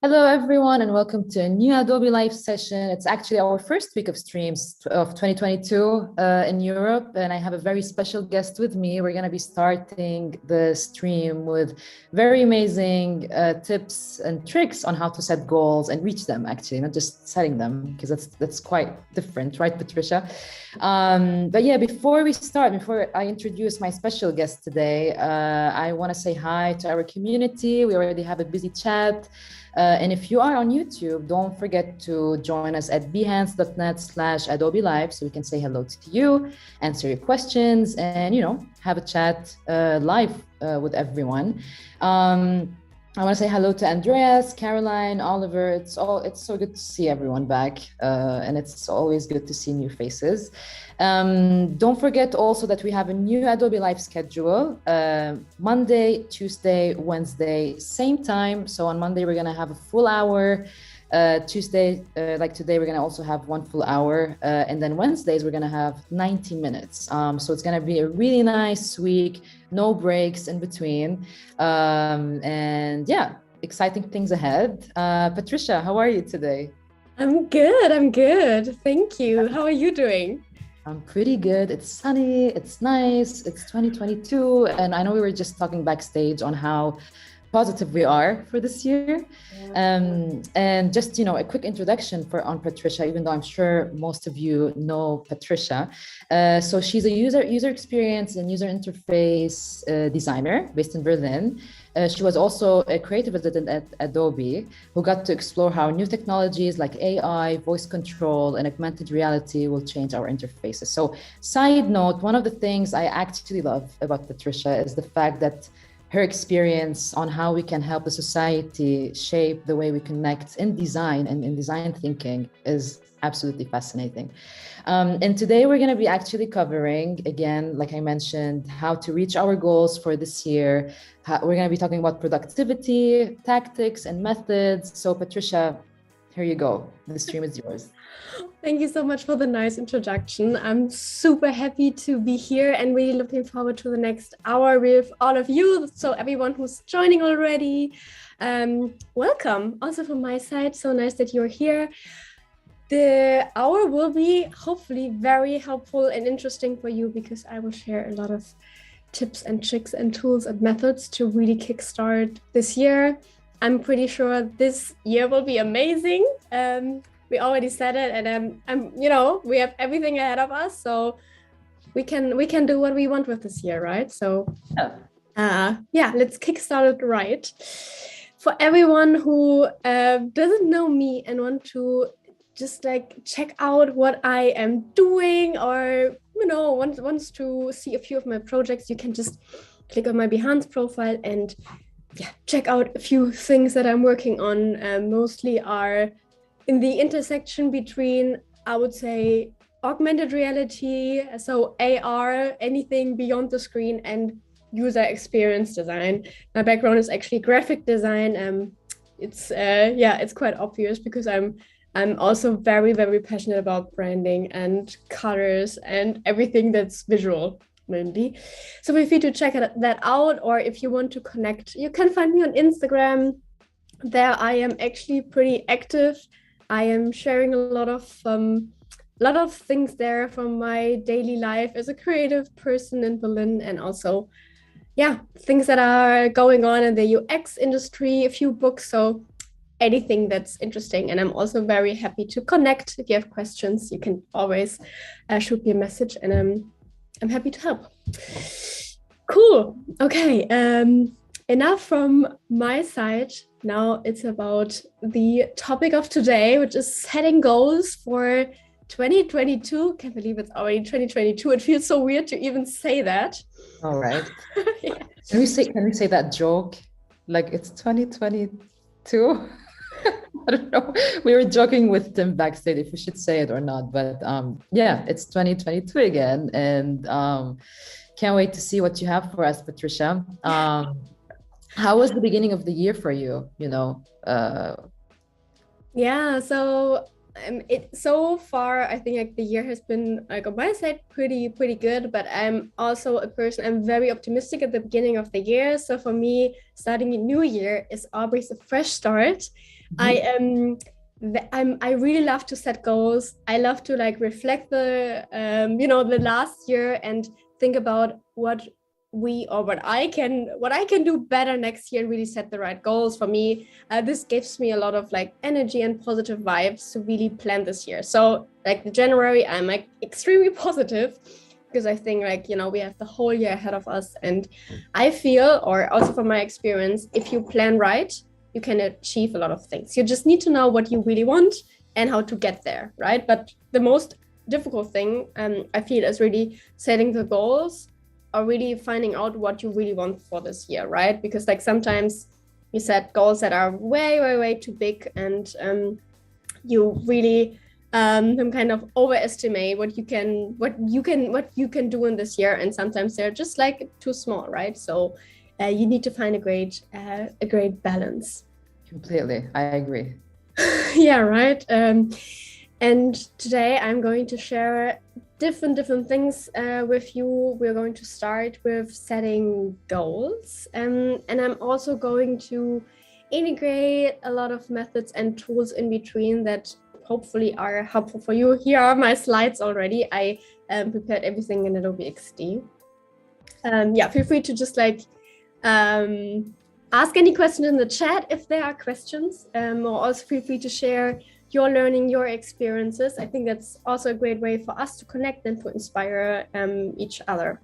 Hello, everyone, and welcome to a new Adobe Live session. It's actually our first week of streams of 2022 in Europe, and I have a very special guest with me. We're going to be starting the stream with very amazing tips and tricks on how to set goals and reach them, actually, not just setting them, because that's quite different, right, Patricia? But yeah, before I introduce my special guest today, I want to say hi to our community. We already have a busy chat. And if you are on YouTube, don't forget to join us at behance.net/Adobe Live so we can say hello to you, answer your questions, and, have a chat live with everyone. I want to say hello to Andreas, Caroline, Oliver. It's so good to see everyone back, and it's always good to see new faces. Don't forget also that we have a new Adobe Live schedule, Monday, Tuesday, Wednesday, same time. So on Monday, we're going to have a full hour. Tuesday, like today, we're going to also have 1 full hour. And then Wednesdays, we're going to have 90 minutes. So it's going to be a really nice week, no breaks in between. And yeah, exciting things ahead. Patricia, how are you today? I'm good. Thank you. How are you doing? I'm pretty good. It's sunny, it's nice, it's 2022. And I know we were just talking backstage on how positive we are for this year. And just, a quick introduction on Patricia, even though I'm sure most of you know Patricia. So she's a user experience and user interface designer based in Berlin. She was also a creative resident at Adobe who got to explore how new technologies like AI, voice control, and augmented reality will change our interfaces. So side note, one of the things I actually love about Patricia is the fact that her experience on how we can help the society shape the way we connect in design and in design thinking is absolutely fascinating. And today we're going to be actually covering, again, like I mentioned, how to reach our goals for this year. We're going to be talking about productivity, tactics, and methods. So Patricia, here you go. The stream is yours. Thank you so much for the nice introduction. I'm super happy to be here and really looking forward to the next hour with all of you. So everyone who's joining already, welcome also from my side. So nice that you're here. The hour will be hopefully very helpful and interesting for you because I will share a lot of tips and tricks and tools and methods to really kickstart this year. I'm pretty sure this year will be amazing. We already said it, and we have everything ahead of us, so we can do what we want with this year, right? So, let's kickstart it right. For everyone who doesn't know me and want to just check out what I am doing, or wants to see a few of my projects, you can just click on my Behance profile and check out a few things that I'm working on. Mostly are in the intersection between, I would say, augmented reality, so AR, anything beyond the screen, and user experience design. My background is actually graphic design. It's quite obvious because I'm also very, very passionate about branding and colors and everything that's visual, mainly. So feel free to check that out, or if you want to connect, you can find me on Instagram. There I am actually pretty active. I am sharing a lot of things there from my daily life as a creative person in Berlin, and also things that are going on in the UX industry, a few books, so anything that's interesting. And I'm also very happy to connect. If you have questions, you can always shoot me a message, and I'm happy to help. Cool. Okay. Enough from my side. Now it's about the topic of today, which is setting goals for 2022, can't believe it's already 2022. It feels so weird to even say that. All right. Yeah. Can we say that joke? Like it's 2022? I don't know. We were joking with Tim backstage if we should say it or not, but yeah, it's 2022 again, and can't wait to see what you have for us, Patricia. How was the beginning of the year for you? Yeah, so so far I think like the year has been like on my side pretty good, but I'm also a person, I'm very optimistic at the beginning of the year. So for me, starting a new year is always a fresh start. Mhm. I really love to set goals. I love to like reflect the the last year and think about what I can do better next year and really set the right goals for me. This gives me a lot of like energy and positive vibes to really plan this year. So like January, I'm like extremely positive because I think like, we have the whole year ahead of us. And I feel, or also from my experience, if you plan right, you can achieve a lot of things. You just need to know what you really want and how to get there, right? But the most difficult thing I feel is really setting the goals or really finding out what you really want for this year, right? Because like sometimes you set goals that are way too big, and you really kind of overestimate what you can do in this year, and sometimes they're just like too small, right? So you need to find a great balance. Completely, I agree. Yeah, right. And today I'm going to share different things with you. We're going to start with setting goals, and I'm also going to integrate a lot of methods and tools in between that hopefully are helpful for you. Here are my slides already. I prepared everything in Adobe XD. Yeah, feel free to just like ask any questions in the chat if there are questions, or also feel free to share your learning, your experiences. I think that's also a great way for us to connect and to inspire each other.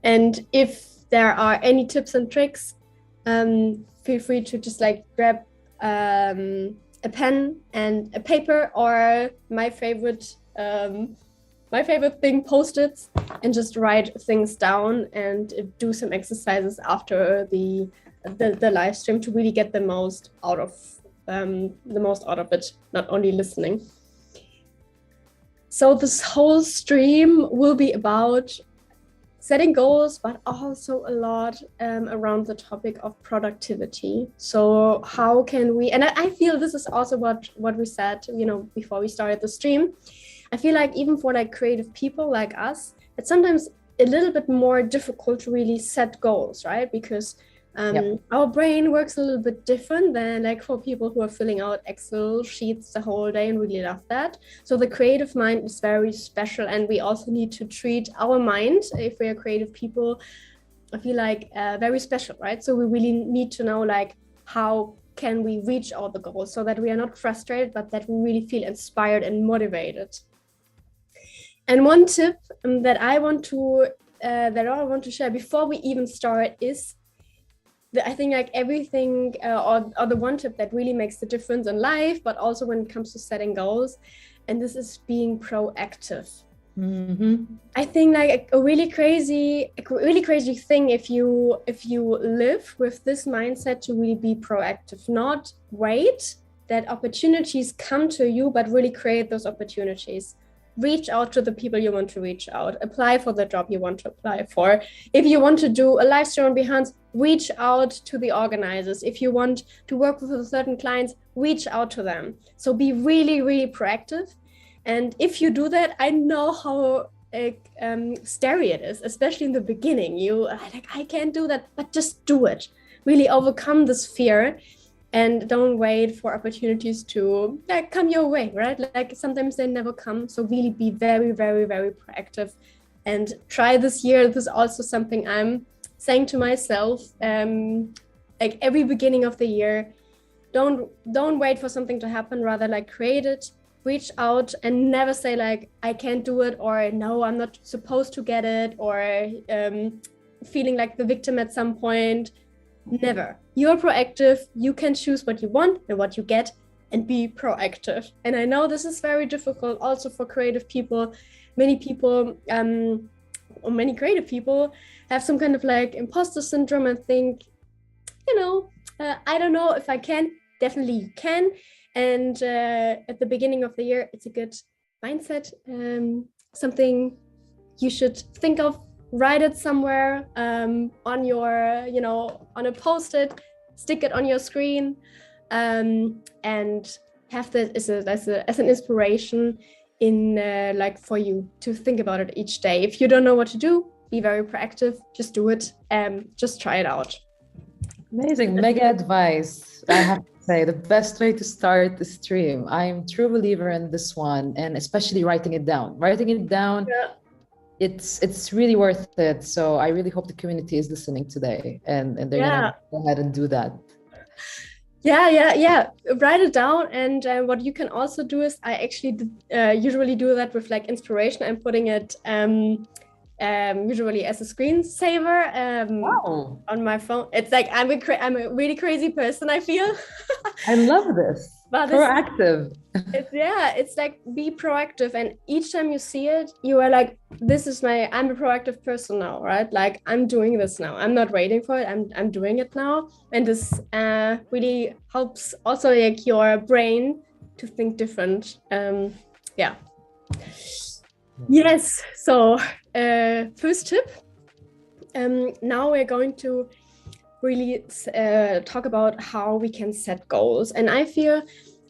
And if there are any tips and tricks, feel free to just like grab a pen and a paper, or my favorite thing, Post-its, and just write things down and do some exercises after the live stream to really get the most out of it, not only listening. So this whole stream will be about setting goals, but also a lot around the topic of productivity. So how can we, and I feel this is also what we said, before we started the stream. I feel like even for like creative people like us, it's sometimes a little bit more difficult to really set goals, right? Because our brain works a little bit different than like for people who are filling out Excel sheets the whole day and really love that. So the creative mind is very special, and we also need to treat our mind, if we are creative people, I feel like very special, right? So we really need to know like how can we reach all the goals so that we are not frustrated, but that we really feel inspired and motivated. And one tip that I want to share before we even start is that I think like everything or the one tip that really makes the difference in life, but also when it comes to setting goals, and this is being proactive. Mm-hmm. I think like a really crazy thing if you live with this mindset to really be proactive, not wait that opportunities come to you, but really create those opportunities. Reach out to the people you want to reach out, apply for the job you want to apply for. If you want to do a live stream on Behance, reach out to the organizers. If you want to work with certain clients, reach out to them. So be really proactive. And if you do that, I know how scary it is, especially in the beginning. You like, I can't do that, but just do it. Really overcome this fear. And don't wait for opportunities to come your way, right? Like sometimes they never come. So really be very proactive and try this year. This is also something I'm saying to myself, like every beginning of the year, don't wait for something to happen, rather like create it, reach out, and never say like, I can't do it, or no, I'm not supposed to get it, or feeling like the victim at some point. Never. You're proactive. You can choose what you want and what you get, and be proactive. And I know this is very difficult also for creative people. Many people, or many creative people have some kind of like imposter syndrome and think, I don't know if I can. Definitely you can. And at the beginning of the year, it's a good mindset, something you should think of. Write it somewhere on your, on a post-it, stick it on your screen, and have that as an inspiration in like for you to think about it each day. If you don't know what to do, be very proactive, just do it, just try it out. Amazing, mega advice. I have to say, the best way to start the stream. I'm a true believer in this one, and especially writing it down. Yeah. It's really worth it. So I really hope the community is listening today, and they're gonna go ahead and do that. Yeah. Write it down. And what you can also do is, I actually usually do that with like inspiration. I'm putting it usually as a screensaver on my phone. It's like I'm a really crazy person, I feel. I love this. But proactive. It's like, be proactive, and each time you see it, you are like, I'm a proactive person now, right? Like, I'm doing this now. I'm not waiting for it. I'm doing it now. And this really helps also like your brain to think different. Yes. So first tip. Now we're going to really talk about how we can set goals. And I feel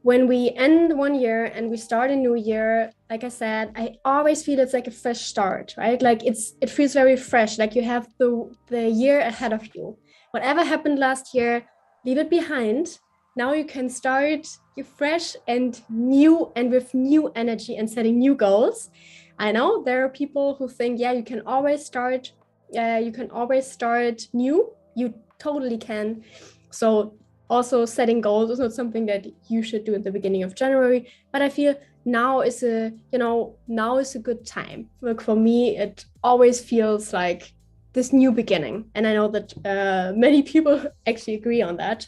when we end one year and we start a new year, like I said, I always feel it's like a fresh start, right? Like it feels very fresh, like you have the year ahead of you. Whatever happened last year, leave it behind. Now you can start fresh and new, and with new energy and setting new goals. I know there are people who think, you can always start new. You totally can. So also setting goals is not something that you should do at the beginning of January, but I feel now is a good time. Like for me, it always feels like this new beginning. And I know that many people actually agree on that.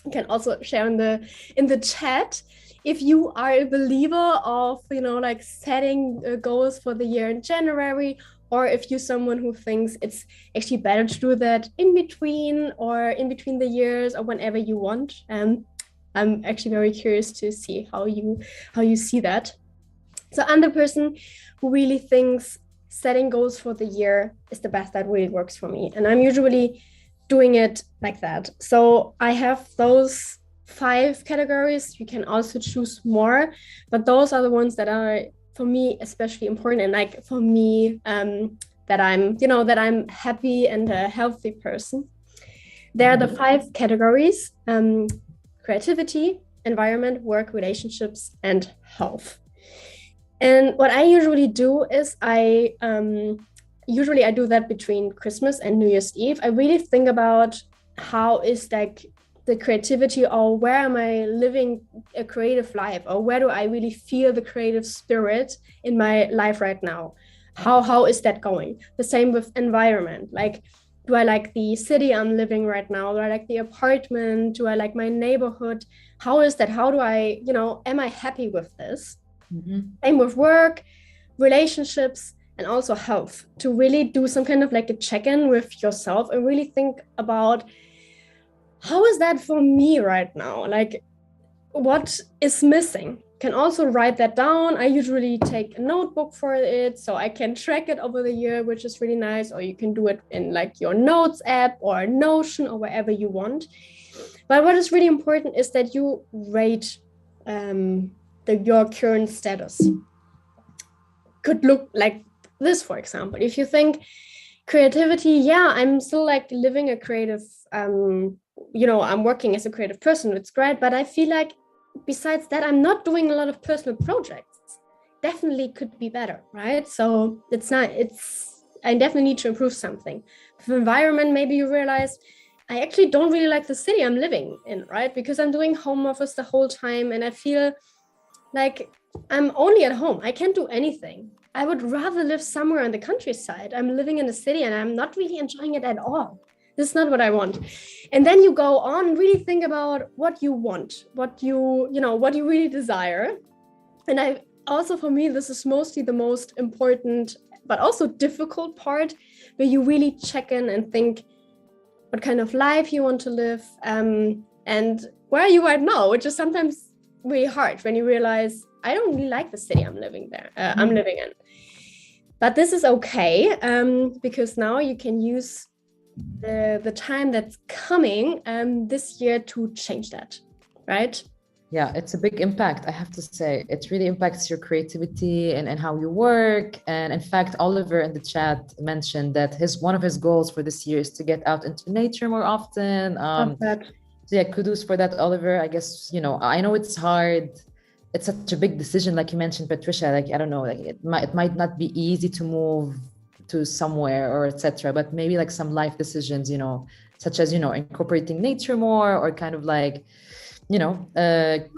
You can also share in the chat if you are a believer of, like setting goals for the year in January, or if you're someone who thinks it's actually better to do that in between the years, or whenever you want. I'm actually very curious to see how you see that. So I'm the person who really thinks setting goals for the year is the best. That really works for me. And I'm usually doing it like that. So I have those 5 categories. You can also choose more, but those are the ones that are, for me, especially important, and like for me, that I'm happy and a healthy person. There are the 5 categories: creativity, environment, work, relationships, and health. And what I usually do is I do that between Christmas and New Year's Eve. I really think about how is like the creativity, or where am I living a creative life, or where do I really feel the creative spirit in my life right now? How is that going? The same with environment. Like, do I like the city I'm living right now? Do I like the apartment? Do I like my neighborhood? How is that? How do I, am I happy with this? Mm-hmm. Same with work, relationships, and also health. To really do some kind of like a check-in with yourself and really think about, how is that for me right now? Like, what is missing? Can also write that down. I usually take a notebook for it, so I can track it over the year, which is really nice. Or you can do it in like your notes app or Notion or wherever you want. But what is really important is that you rate your current status. Could look like this, for example. If you think creativity, I'm still like living a creative, I'm working as a creative person, it's great, but I feel like besides that, I'm not doing a lot of personal projects. Definitely could be better, right? So I definitely need to improve something. For environment, maybe you realize I actually don't really like the city I'm living in, right? Because I'm doing home office the whole time, and I feel like I'm only at home. I can't do anything. I would rather live somewhere in the countryside. I'm living in the city and I'm not really enjoying it at all. this is not what I want. And then you go on, really think about what you want, what you really desire. And I also, for me, this is mostly the most important, but also difficult part, where you really check in and think what kind of life you want to live, and where are you right now, which is sometimes really hard when you realize I don't really like the city I'm living in. But this is okay, because now you can use the time that's coming this year to change that, right? Yeah, it's a big impact, I have to say. It really impacts your creativity and how you work. And in fact, Oliver in the chat mentioned that one of his goals for this year is to get out into nature more often. So yeah, kudos for that, Oliver. I guess, I know it's hard. It's such a big decision, like you mentioned, Patricia. Like, I don't know, like it might not be easy to move to somewhere or etc. But maybe like some life decisions, such as, incorporating nature more, or kind of like,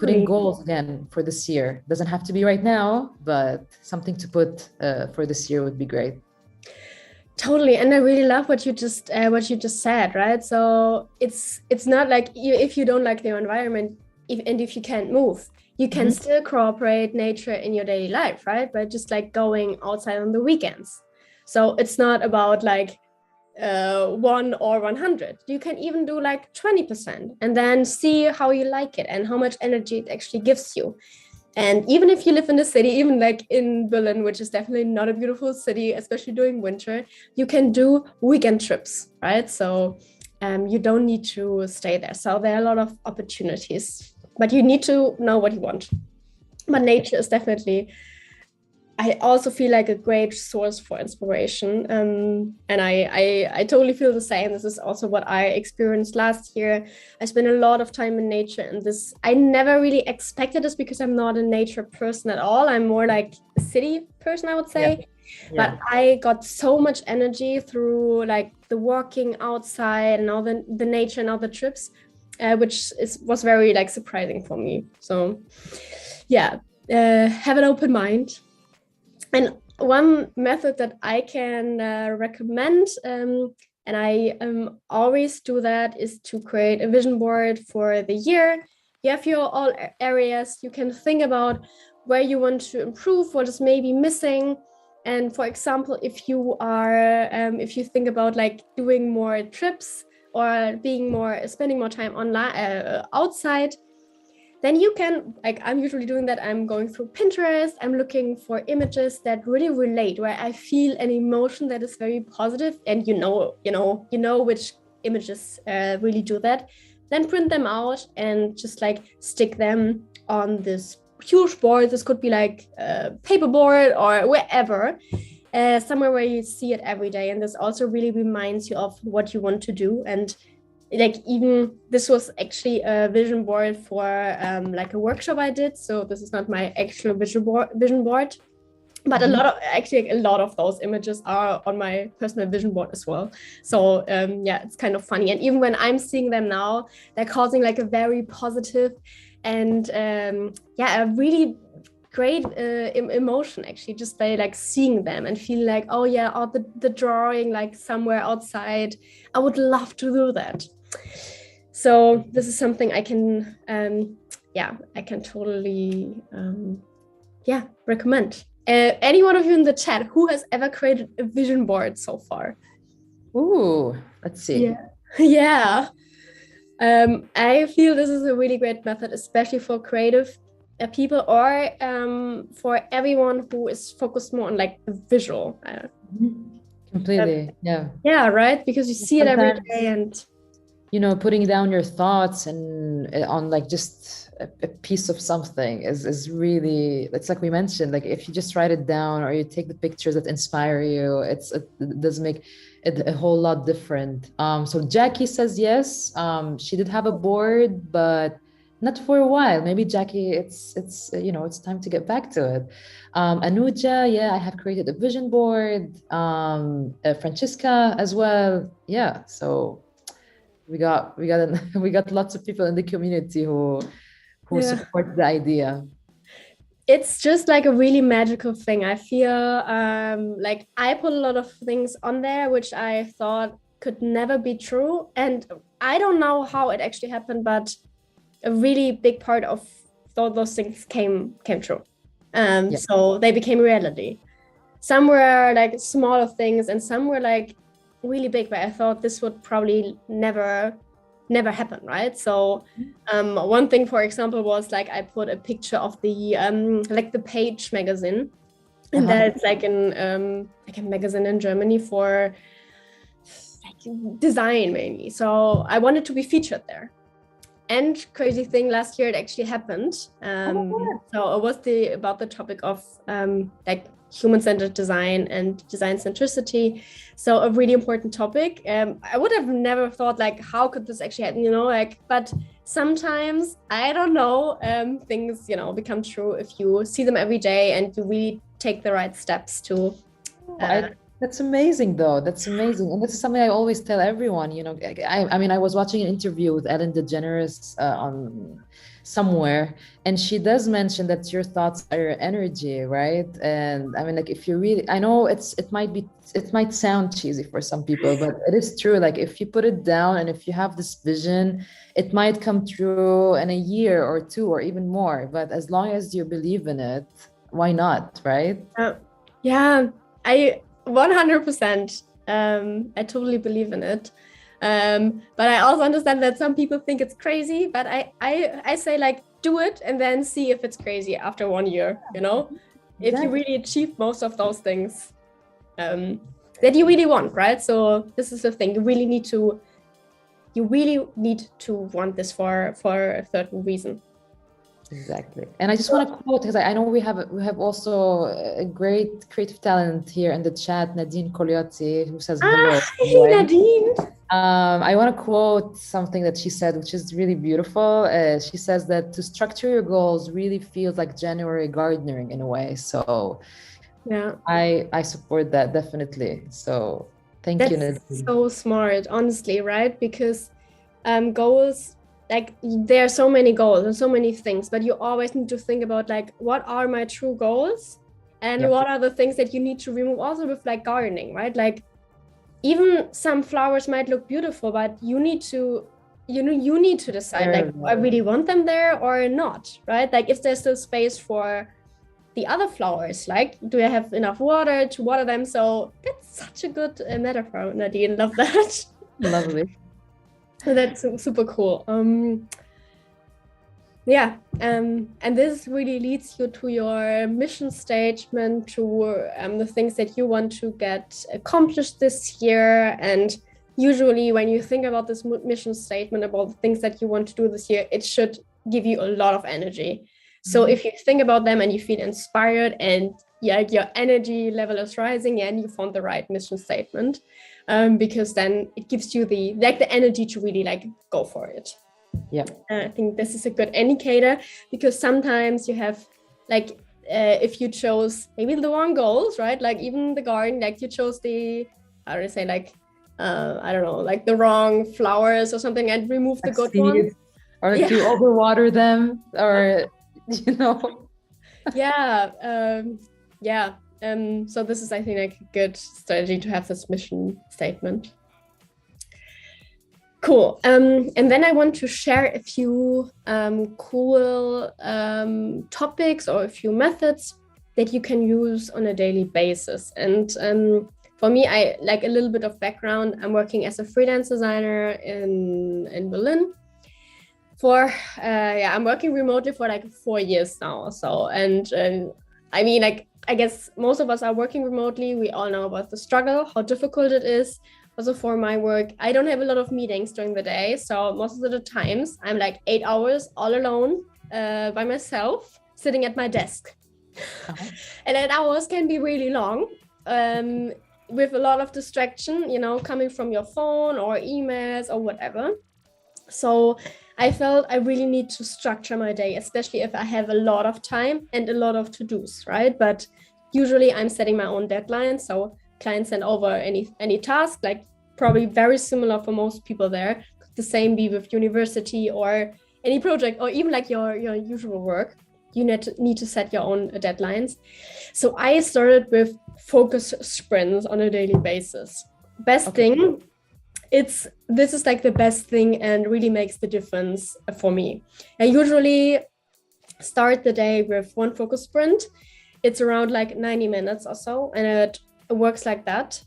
putting goals again for this year. Doesn't have to be right now, but something to put for this year would be great. Totally. And I really love what you just said, right? So it's not like if you don't like the environment, if you can't move, you can still incorporate nature in your daily life, right? By just like going outside on the weekends. So it's not about like 1 or 100. You can even do like 20% and then see how you like it and how much energy it actually gives you. And even if you live in the city, even like in Berlin, which is definitely not a beautiful city, especially during winter, you can do weekend trips, right? So you don't need to stay there. So there are a lot of opportunities, but you need to know what you want. But nature is definitely, I also feel like a great source for inspiration. And I totally feel the same. This is also what I experienced last year. I spent a lot of time in nature, and this, I never really expected this because I'm not a nature person at all. I'm more like a city person, I would say. Yeah. But I got so much energy through like the walking outside and all the nature and all the trips, which was very like surprising for me. So yeah, have an open mind. And one method that I can recommend, and I always do that, is to create a vision board for the year. You have your all areas. You can think about where you want to improve, what is maybe missing. And for example, if you think about like doing more trips or spending more time online outside, then you can, like I'm usually doing that, I'm going through Pinterest, I'm looking for images that really relate, where I feel an emotion that is very positive, and you know which images really do that. Then print them out and just like stick them on this huge board. This could be like a paper board or wherever, somewhere where you see it every day. And this also really reminds you of what you want to do. And like, even this was actually a vision board for like a workshop I did. So this is not my actual vision board, but a lot of those images are on my personal vision board as well. So yeah, it's kind of funny. And even when I'm seeing them now, they're causing like a very positive and a really great emotion, actually, just by like seeing them and feel like, oh yeah, or the drawing like somewhere outside, I would love to do that. So this is something I can totally recommend. Any one of you in the chat who has ever created a vision board so far? Ooh, let's see. Yeah. I feel this is a really great method, especially for creative people, or for everyone who is focused more on like the visual. Completely, yeah, right, because you see it every day, and putting down your thoughts and on like just a piece of something is really, it's like we mentioned, like if you just write it down or you take the pictures that inspire you, it does make it a whole lot different. So Jackie says yes, she did have a board, but not for a while. Maybe Jackie, it's time to get back to it. Anuja, yeah, I have created a vision board. Francesca as well. Yeah, so we got lots of people in the community who support the idea. It's just like a really magical thing. I feel like I put a lot of things on there which I thought could never be true. And I don't know how it actually happened, but a really big part of those things came true. So they became reality. Some were like smaller things, and some were like really big, but I thought this would probably never happen, right? So one thing, for example, was like I put a picture of the like the Page magazine, and that's like a magazine in Germany for like design mainly. So I wanted to be featured there. And crazy thing, last year it actually happened. So it was about the topic of like human-centered design and design centricity. So a really important topic. I would have never thought like, how could this actually happen? You know, like, but sometimes, I don't know, things, you know, become true if you see them every day and you really take the right steps to. That's amazing, though. That's amazing. And this is something I always tell everyone, you know. I mean, I was watching an interview with Ellen DeGeneres on somewhere, and she does mention that your thoughts are your energy, right? And I mean, like, if you really, I know it might sound cheesy for some people, but it is true. Like, if you put it down and if you have this vision, it might come true in a year or two or even more. But as long as you believe in it, why not, right? Yeah, I 100%. I totally believe in it. But I also understand that some people think it's crazy, but I say like, do it and then see if it's crazy after 1 year, you know, if you really achieve most of those things that you really want, right? So this is the thing, you really need to want this for a certain reason. Exactly. And I just want to quote, because I know we have also a great creative talent here in the chat, Nadine Coliotti, who says hello. Hey, Nadine. I want to quote something that she said, which is really beautiful. She says that to structure your goals really feels like January gardening in a way. So yeah, I support that definitely. So thank you, Nadine. That's so smart, honestly, right? Because goals, like, there are so many goals and so many things, but you always need to think about like, what are my true goals and what are the things that you need to remove. Also with like gardening, right? Like, even some flowers might look beautiful, but you need to decide like, I really want them there or not, right? Like, if there's still space for the other flowers, like, do I have enough water to water them? So that's such a good metaphor, Nadine. Love that. Lovely. That's super cool. And this really leads you to your mission statement, to the things that you want to get accomplished this year. And usually when you think about this mission statement, about the things that you want to do this year, it should give you a lot of energy. So if you think about them and you feel inspired and your energy level is rising, and you found the right mission statement, because then it gives you the energy to really like go for it. Yeah, I think this is a good indicator, because sometimes you have like if you chose maybe the wrong goals, right? Like even the garden, like you chose the, how do I say, like I don't know, like the wrong flowers or something, and remove the good ones, or like you overwater them, or you know. So this is, I think, like a good strategy to have this mission statement. Cool. And then I want to share a few cool topics or a few methods that you can use on a daily basis. And for me, I like a little bit of background. I'm working as a freelance designer in Berlin. I'm working remotely for like 4 years now or so. And I mean, like, I guess most of us are working remotely. We all know about the struggle, how difficult it is. Also for my work, I don't have a lot of meetings during the day. So most of the times I'm like 8 hours all alone by myself, sitting at my desk. And 8 hours can be really long, with a lot of distraction, you know, coming from your phone or emails or whatever. So I felt I really need to structure my day, especially if I have a lot of time and a lot of to-dos, right? But usually I'm setting my own deadlines. So clients send over any task, like probably very similar for most people there. Could the same be with university or any project, or even like your usual work. You need to set your own deadlines. So I started with focus sprints on a daily basis. Best thing this is like the best thing and really makes the difference for me. I usually start the day with one focus sprint. It's around like 90 minutes or so, and it works like that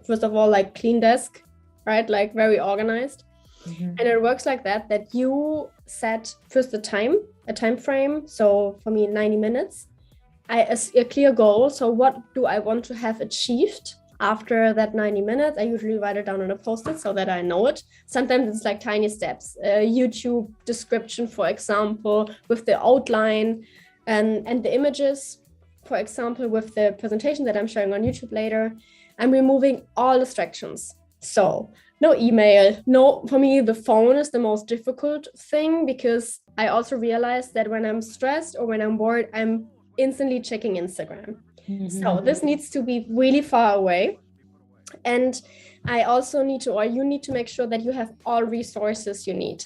first of all, like clean desk, right, like very organized. And it works like that you set first a time frame. So for me, 90 minutes, a clear goal. So what do I want to have achieved after that 90 minutes? I usually write it down on a post-it so that I know it. Sometimes it's like tiny steps, YouTube description, for example, with the outline and the images, for example, with the presentation that I'm showing on YouTube later. I'm removing all distractions. So no email, for me, the phone is the most difficult thing, because I also realized that when I'm stressed or when I'm bored, I'm instantly checking Instagram. So this needs to be really far away. And I also you need to make sure that you have all resources you need.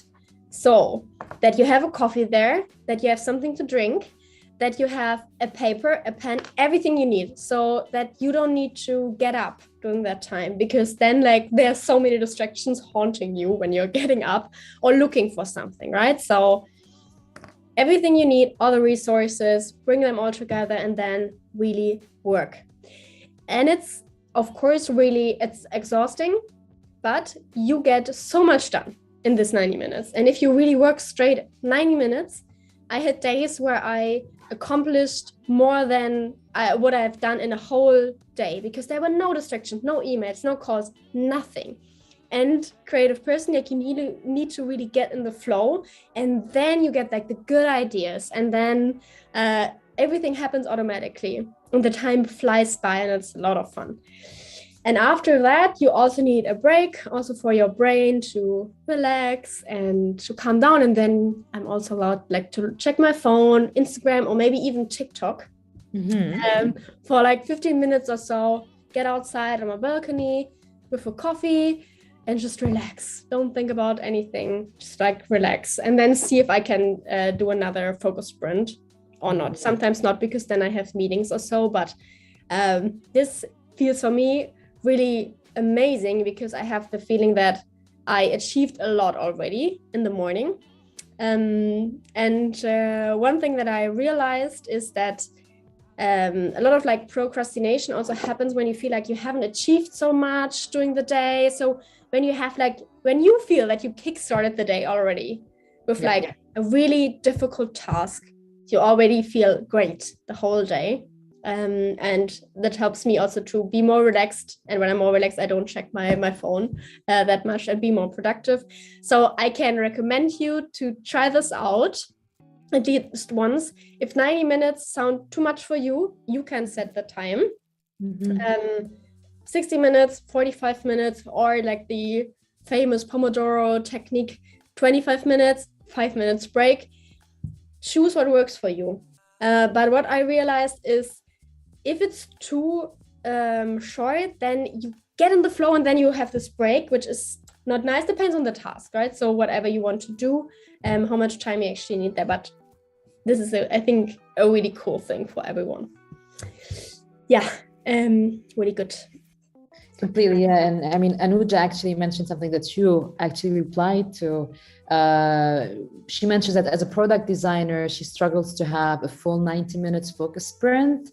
So that you have a coffee there, that you have something to drink, that you have a paper, a pen, everything you need, so that you don't need to get up during that time, because then like there are so many distractions haunting you when you're getting up or looking for something, right? So everything you need, all the resources, bring them all together and then really work. And it's, of course, it's exhausting, but you get so much done in this 90 minutes. And if you really work straight 90 minutes, I had days where I accomplished more than what I've done in a whole day, because there were no distractions, no emails, no calls, nothing. And creative person, like you need to really get in the flow, and then you get like the good ideas, and then everything happens automatically and the time flies by and it's a lot of fun. And after that, you also need a break, also for your brain to relax and to calm down. And then I'm also allowed like to check my phone, Instagram, or maybe even TikTok for like 15 minutes or so. Get outside on my balcony with a coffee and just relax. Don't think about anything, just like relax. And then see if I can do another focus sprint or not. Sometimes not, because then I have meetings or so. But this feels for me really amazing, because I have the feeling that I achieved a lot already in the morning. And one thing that I realized is that a lot of like procrastination also happens when you feel like you haven't achieved so much during the day. So when you feel that you kickstarted the day already with a really difficult task, you already feel great the whole day. And that helps me also to be more relaxed. And when I'm more relaxed, I don't check my phone that much and be more productive. So I can recommend you to try this out at least once. If 90 minutes sound too much for you, you can set the time. 60 minutes, 45 minutes, or like the famous Pomodoro technique, 25 minutes, 5 minutes break. Choose what works for you. But what I realized is, if it's too short, then you get in the flow and then you have this break, which is not nice. Depends on the task, right? So whatever you want to do, how much time you actually need there. But this is, I think, a really cool thing for everyone. Yeah, really good. Completely, yeah. And I mean, Anuja actually mentioned something that you actually replied to. She mentions that as a product designer, she struggles to have a full 90 minutes focus sprint.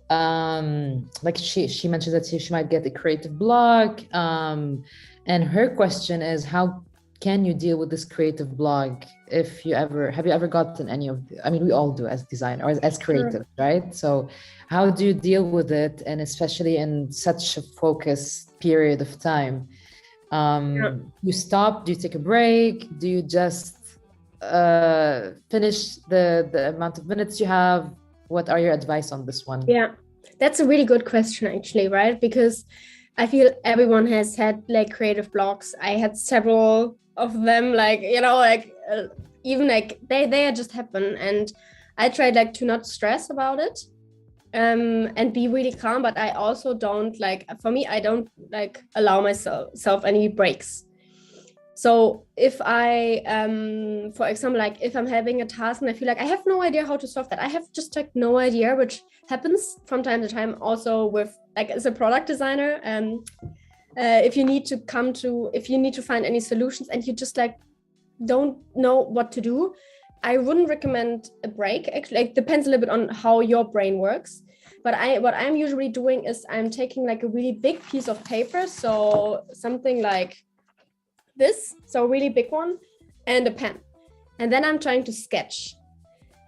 Like she mentioned that she might get a creative block. And her question is, how can you deal with this creative block? Have you ever gotten any of I mean, we all do as designers, as creatives, right? So how do you deal with it? And especially in such a focused period of time, you stop, do you take a break? Do you just finish the amount of minutes you have? What are your advice on this one? Yeah, that's a really good question, actually, right? Because I feel everyone has had like creative blocks. I had several of them, like, you know, like even like they just happen. And I tried like to not stress about it and be really calm. But I also don't like, for me, I don't like allow myself any breaks. So if I, for example, like if I'm having a task and I feel like I have no idea how to solve that, I have just like no idea, which happens from time to time also with like as a product designer. if you need to find any solutions and you just like don't know what to do, I wouldn't recommend a break. Actually, it depends a little bit on how your brain works. But what I'm usually doing is I'm taking like a really big piece of paper, so something like this, so a really big one, and a pen. And then I'm trying to sketch.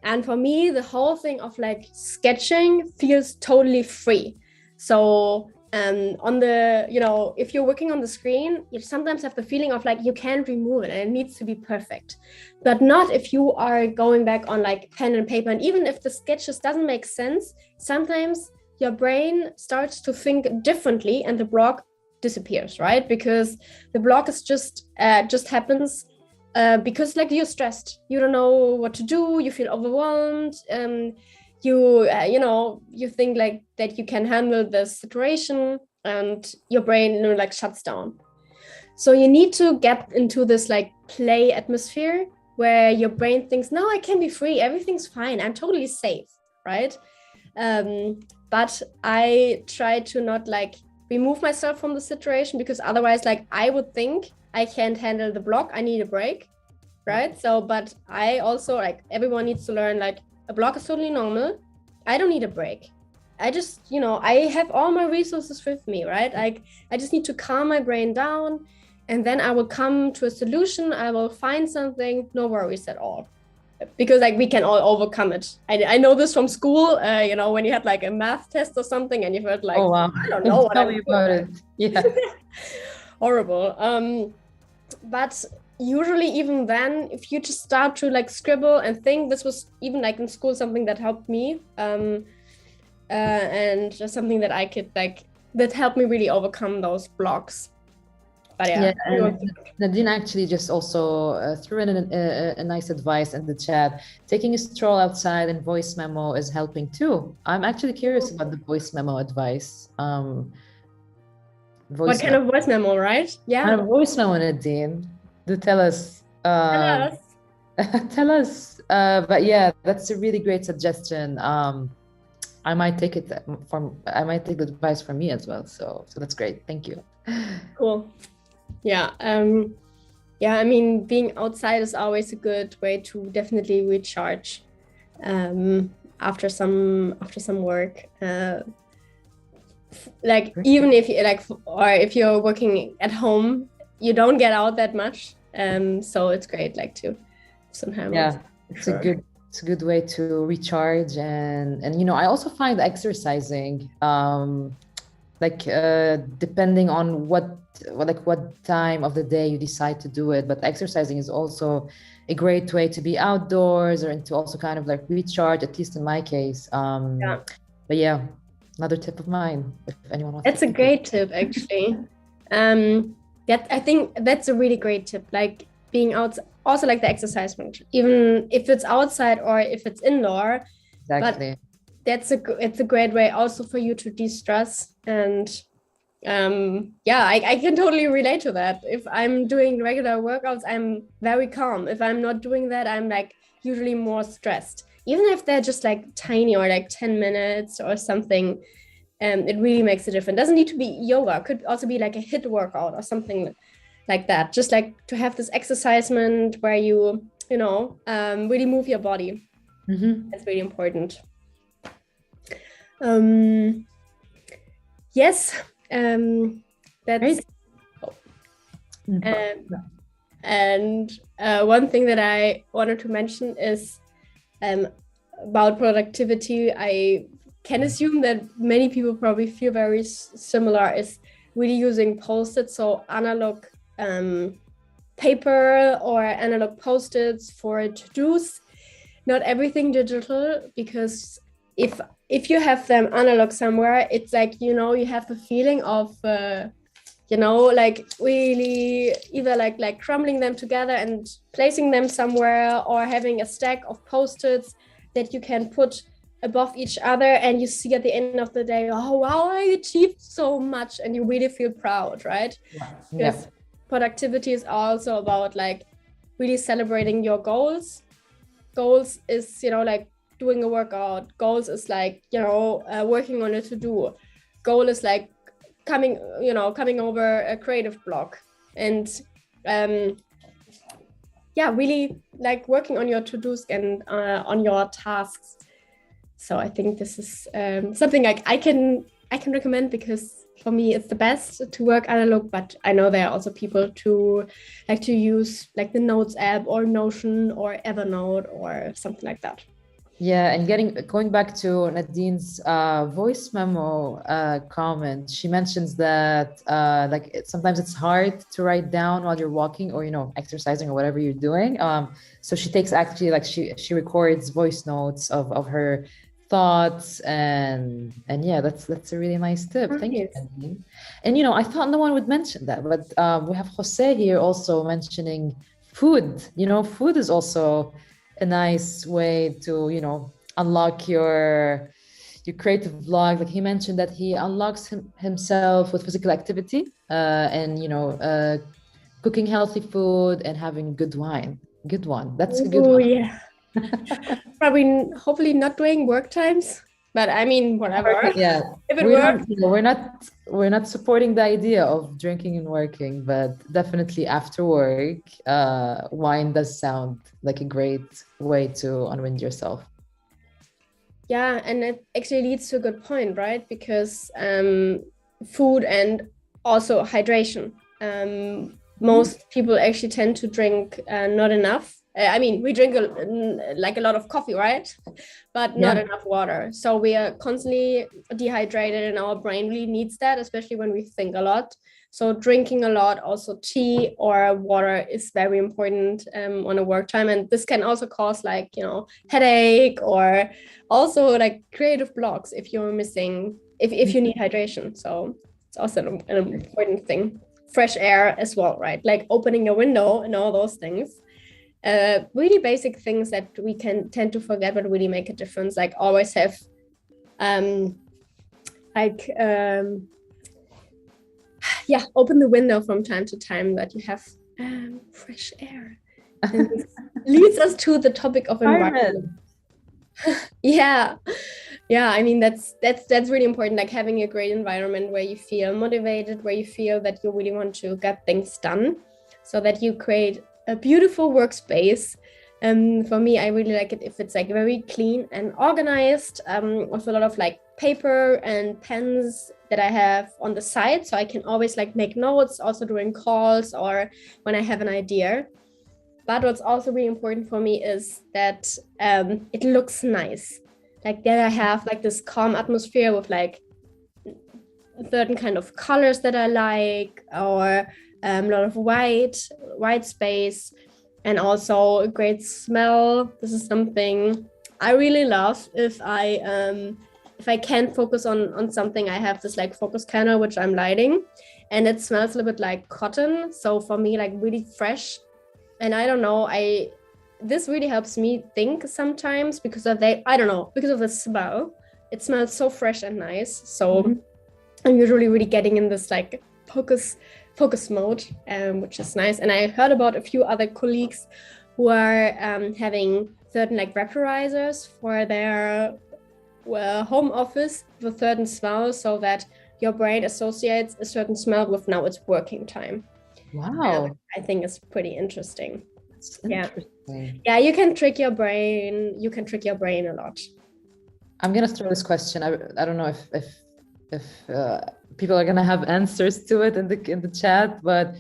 And for me, the whole thing of like sketching feels totally free. So on the, if you're working on the screen, you sometimes have the feeling of like you can't remove it and it needs to be perfect, but not if you are going back on like pen and paper. And even if the sketches doesn't make sense, sometimes your brain starts to think differently and the block disappears, right? Because the block is just happens because like you're stressed, you don't know what to do, you feel overwhelmed, you think like that you can handle the situation and your brain like shuts down. So you need to get into this like play atmosphere where your brain thinks, no, I can be free, everything's fine, I'm totally safe, right? But I try to not like remove myself from the situation, because otherwise like I would think I can't handle the block, I need a break, right? So but I also, like, everyone needs to learn like a block is totally normal. I don't need a break. I just, I have all my resources with me, right? Like I just need to calm my brain down and then I will come to a solution. I will find something, no worries at all. Because like we can all overcome it. I know this from school, when you had like a math test or something and you felt like, oh, wow. I don't know what Tell me about it. Yeah. Horrible. But usually even then, if you just start to like scribble and think, this was even like in school something that helped me, and just something that I could like, that helped me really overcome those blocks. But yeah, and Nadine actually just also threw in a nice advice in the chat. Taking a stroll outside and voice memo is helping too. I'm actually curious about the voice memo advice. What kind of voice memo, right? Yeah. Kind of voice memo, Nadine. Do tell us. Tell us. Tell us. But yeah, that's a really great suggestion. I might take the advice from me as well. So that's great. Thank you. Cool. Yeah. I mean, being outside is always a good way to definitely recharge after some work. Like even if you like, or if you're working at home, you don't get out that much. So it's great, like, to sometimes. Yeah, it's a good way to recharge, and I also find exercising, depending on what time of the day you decide to do it, but exercising is also a great way to be outdoors and to also kind of like recharge, at least in my case. But yeah, another tip of mine, if anyone wants. That's a great tip, actually. I think that's a really great tip, like being out, also like the exercise function, even if it's outside or if it's indoor. Exactly. But it's a great way also for you to de-stress. And I can totally relate to that. If I'm doing regular workouts, I'm very calm. If I'm not doing that, I'm like usually more stressed, even if they're just like tiny or like 10 minutes or something. It really makes a difference. It doesn't need to be yoga. It could also be like a HIIT workout or something like that. Just like to have this exercisement where you really move your body. Mm-hmm. That's really important. Yes, that's. And one thing that I wanted to mention is about productivity. I can assume that many people probably feel very similar, is really using Post-its, so analog paper or analog Post-its for to-dos, not everything digital, because if you have them analog somewhere, it's like, you have the feeling of, like really either like crumbling them together and placing them somewhere, or having a stack of Post-its that you can put above each other, and you see at the end of the day, oh wow, I achieved so much, and you really feel proud, right? Because productivity is also about like really celebrating your goals. Goals is like doing a workout. Goals is like working on a to-do. Goal is like coming over a creative block, and really like working on your to-dos and on your tasks. So I think this is something like I can recommend, because for me it's the best to work analog, but I know there are also people to like to use like the Notes app or Notion or Evernote or something like that. Yeah, and going back to Nadine's voice memo comment, she mentions that sometimes it's hard to write down while you're walking or exercising or whatever you're doing. So she takes actually like she records voice notes of her thoughts, and yeah, that's a really nice tip. Thank you, Nadine. And I thought no one would mention that, but we have Jose here also mentioning food. Food is also a nice way to unlock your creative vlog. Like he mentioned that he unlocks himself with physical activity and cooking healthy food and having good wine. Good one. That's a good one. Yeah. Probably hopefully not during work times, but I mean whatever. Yeah, if it works. We're not supporting the idea of drinking and working, but definitely after work, wine does sound like a great way to unwind yourself. Yeah, and it actually leads to a good point, right? Because food and also hydration. Most people actually tend to drink not enough. I mean, we drink a lot of coffee, right? But not enough water. So we are constantly dehydrated, and our brain really needs that, especially when we think a lot. So drinking a lot, also tea or water, is very important on a work time. And this can also cause headache or also like creative blocks if you're missing, if you need hydration. So it's also an important thing. Fresh air as well, right? Like opening a window and all those things. Really basic things that we can tend to forget, but really make a difference. Like always have open the window from time to time, that you have fresh air. And this leads us to the topic of environment. Yeah, I mean that's really important, like having a great environment where you feel motivated, where you feel that you really want to get things done, so that you create a beautiful workspace. For me, I really like it if it's like very clean and organized, with a lot of like paper and pens that I have on the side, so I can always like make notes also during calls or when I have an idea. But what's also really important for me is that it looks nice. Like that I have like this calm atmosphere with like certain kind of colors that I like, or a lot of white space, and also a great smell. This is something I really love. If I can't focus on something, I have this like focus candle which I'm lighting, and it smells a little bit like cotton. So for me, like really fresh. And I don't know, this really helps me think sometimes because of the smell. It smells so fresh and nice. So I'm usually really getting in this like focus mode, which is nice. And I heard about a few other colleagues who are having certain like vaporizers for their home office with certain smells, so that your brain associates a certain smell with now it's working time. Wow. I think it's pretty interesting. That's interesting. Yeah, you can trick your brain. You can trick your brain a lot. I'm gonna throw this question. I don't know if people are gonna have answers to it in the chat, but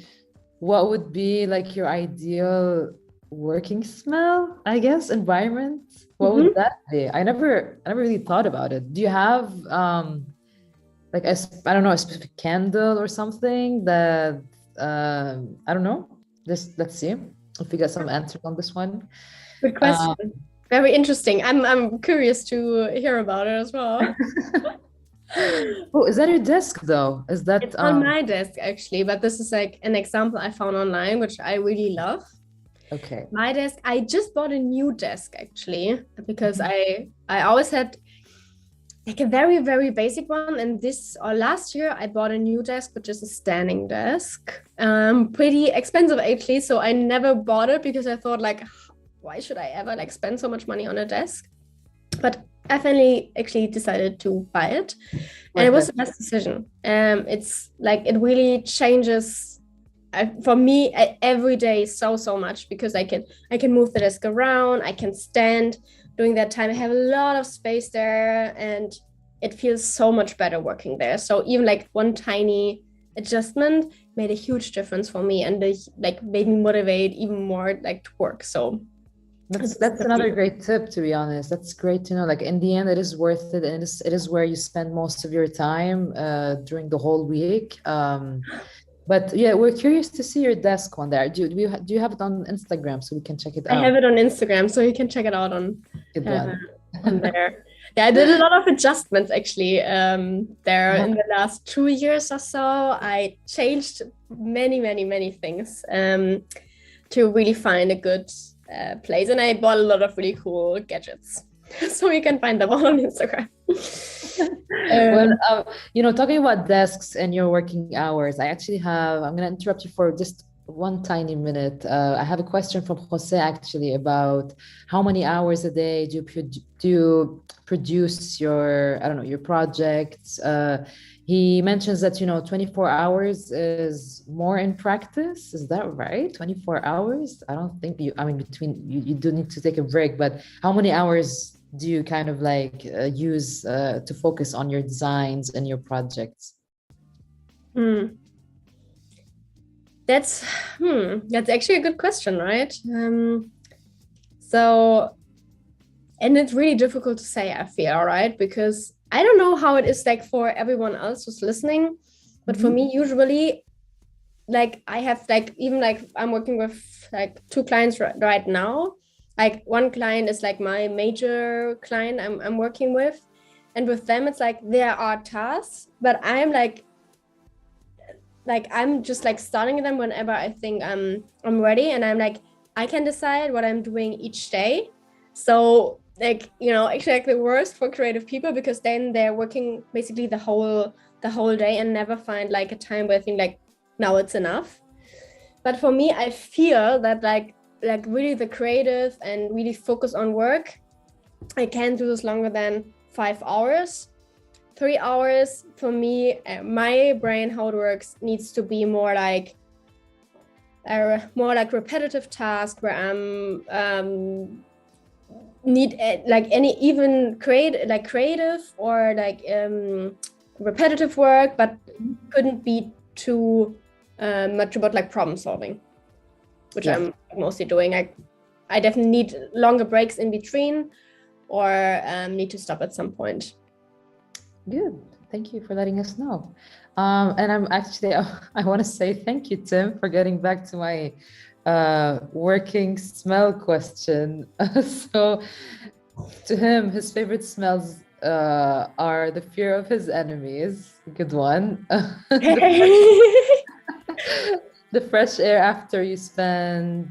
what would be like your ideal working smell, I guess, environment? What would that be? I never really thought about it. Do you have like a specific candle or something that I don't know. Let's see if we get some answers on this one. Good question. Very interesting. I'm curious to hear about it as well. Oh, is that your desk though? Is that it's on my desk actually, but this is like an example I found online, which I really love. Okay. My desk, I just bought a new desk actually, because I always had like a very, very basic one. And last year I bought a new desk, which is a standing desk. Pretty expensive actually. So I never bought it because I thought like, why should I ever like spend so much money on a desk? But I finally actually decided to buy it, and it was the best decision. It's like it really changes for me every day so much, because I can move the desk around, I can stand during that time. I have a lot of space there, and it feels so much better working there. So even like one tiny adjustment made a huge difference for me, and they like made me motivate even more like to work. So that's another great tip, to be honest. That's great to know. Like in the end, it is worth it, and it is where you spend most of your time during the whole week. But yeah, we're curious to see your desk one there. Do you have it on Instagram so we can check it out? I have it on Instagram, so you can check it out on there. Yeah, I did a lot of adjustments actually there in the last 2 years or so. I changed many things to really find a good place, and I bought a lot of really cool gadgets. So you can find them all on Instagram. Well, talking about desks and your working hours, I'm going to interrupt you for just one tiny minute. I have a question from Jose actually about how many hours a day do you produce your projects. He mentions that 24 hours is more in practice. Is that right? 24 hours? I don't think you do need to take a break, but how many hours do you kind of like use to focus on your designs and your projects? That's actually a good question, right? So, and it's really difficult to say, I feel, right? Because I don't know how it is like for everyone else who's listening, but for me, usually, like I have like, even like I'm working with like 2 clients right now. Like one client is like my major client I'm working with, and with them it's like there are tasks, but I'm I'm just like starting them whenever I think I'm ready, and I'm like I can decide what I'm doing each day. So like actually like the worst for creative people, because then they're working basically the whole day and never find like a time where I think like now it's enough. But for me, I feel that like really the creative and really focus on work, I can't do this longer than 5 hours. 3 hours for me, my brain, how it works, needs to be more like repetitive task where I'm need like any even creative or like repetitive work, but couldn't be too much about like problem solving, which I'm mostly doing. I definitely need longer breaks in between, or need to stop at some point. Good. Thank you for letting us know. And I'm actually, I want to say thank you, Tim, for getting back to my working smell question. So to him, his favorite smells are the fear of his enemies. Good one. The fresh air after you spend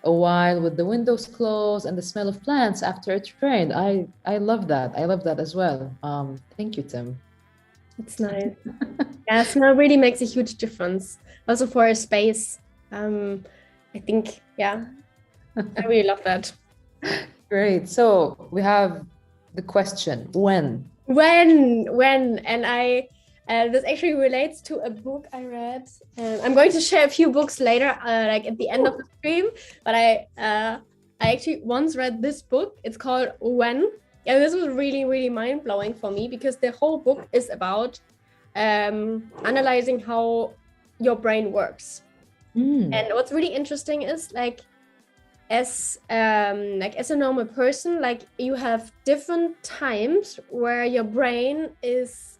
a while with the windows closed, and the smell of plants after it's rained. I love that. I love that as well. Thank you, Tim. It's nice. Yeah, smell really makes a huge difference. Also for a space. I think, yeah, I really love that. Great. So we have the question, when? And this actually relates to a book I read. I'm going to share a few books later, like at the end of the stream. But I actually once read this book. It's called When. And this was really mind-blowing for me, because the whole book is about analyzing how your brain works. And what's really interesting is like as a normal person, like you have different times where your brain is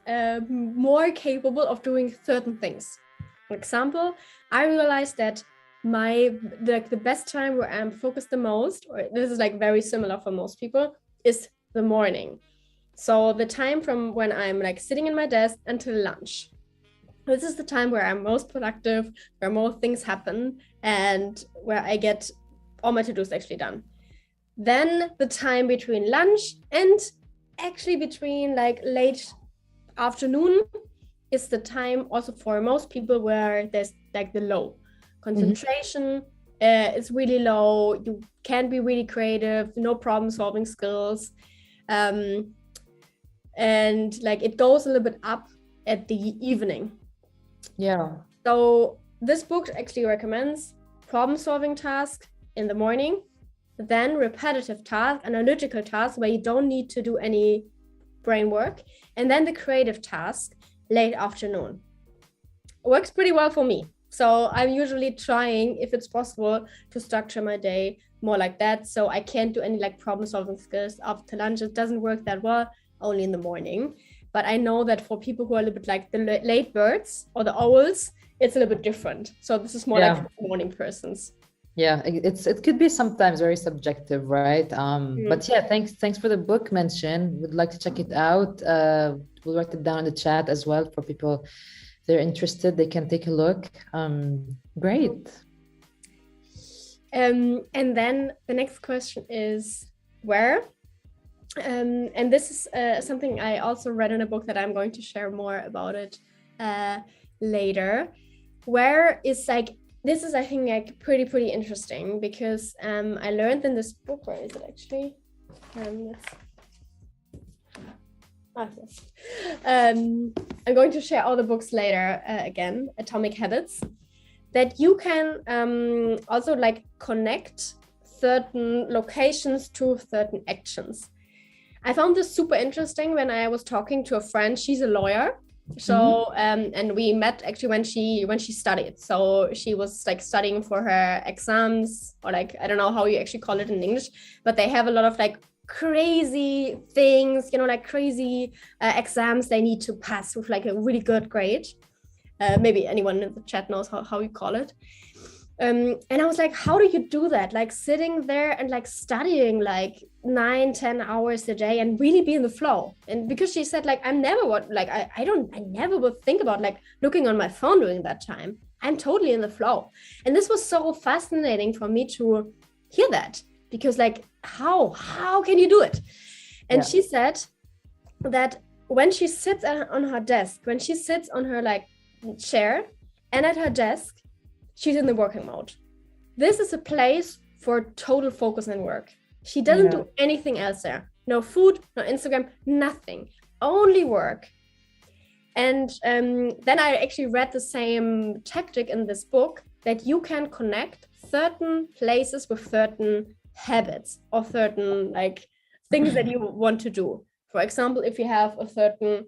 more capable of doing certain things. For example, I realized that the best time where I'm focused the most, or this is like very similar for most people, is the morning. So the time from when I'm like sitting in my desk until lunch. This is the time where I'm most productive, where more things happen, and where I get all my to-dos actually done. Then the time between lunch and actually between like late afternoon is the time also for most people where there's like the low concentration. Is really low. You can't be really creative, no problem solving skills. And like it goes a little bit up at the evening. Yeah. So this book actually recommends problem-solving tasks in the morning, then repetitive tasks, analytical tasks where you don't need to do any brain work, and then the creative task late afternoon. Works pretty well for me. So I'm usually trying, if it's possible, to structure my day more like that. So I can't do any like problem-solving skills after lunch. It doesn't work that well, only in the morning. But I know that for people who are a little bit like the late birds or the owls, it's a little bit different. So this is more like for morning persons. Yeah, it could be sometimes very subjective, right? But yeah, thanks for the book mention. Would like to check it out. We'll write it down in the chat as well for people. If they're interested, they can take a look. Great. And then the next question is where? And this is something I also read in a book that I'm going to share more about it later. Where is like, this is, I think, like pretty interesting because I learned in this book, where is it actually? Yes. I'm going to share all the books later again, Atomic Habits, that you can also like connect certain locations to certain actions. I found this super interesting when I was talking to a friend. She's a lawyer. So and we met actually when she studied. So she was like studying for her exams, or like, I don't know how you actually call it in English, but they have a lot of like crazy things, you know, like crazy exams they need to pass with like a really good grade. Maybe anyone in the chat knows how you call it. And I was like, how do you do that? Like sitting there and like studying like 9-10 hours a day and really be in the flow. And because she said like, I'm never I never would think about like looking on my phone during that time. I'm totally in the flow. And this was so fascinating for me to hear that, because like, how can you do it? And she said that when she sits on her desk, when she sits on her like chair and at her desk, she's in the working mode. This is a place for total focus and work. She doesn't do anything else there. No food, no Instagram, nothing, only work. And then I actually read the same tactic in this book, that you can connect certain places with certain habits or certain like things that you want to do. For example, if you have a certain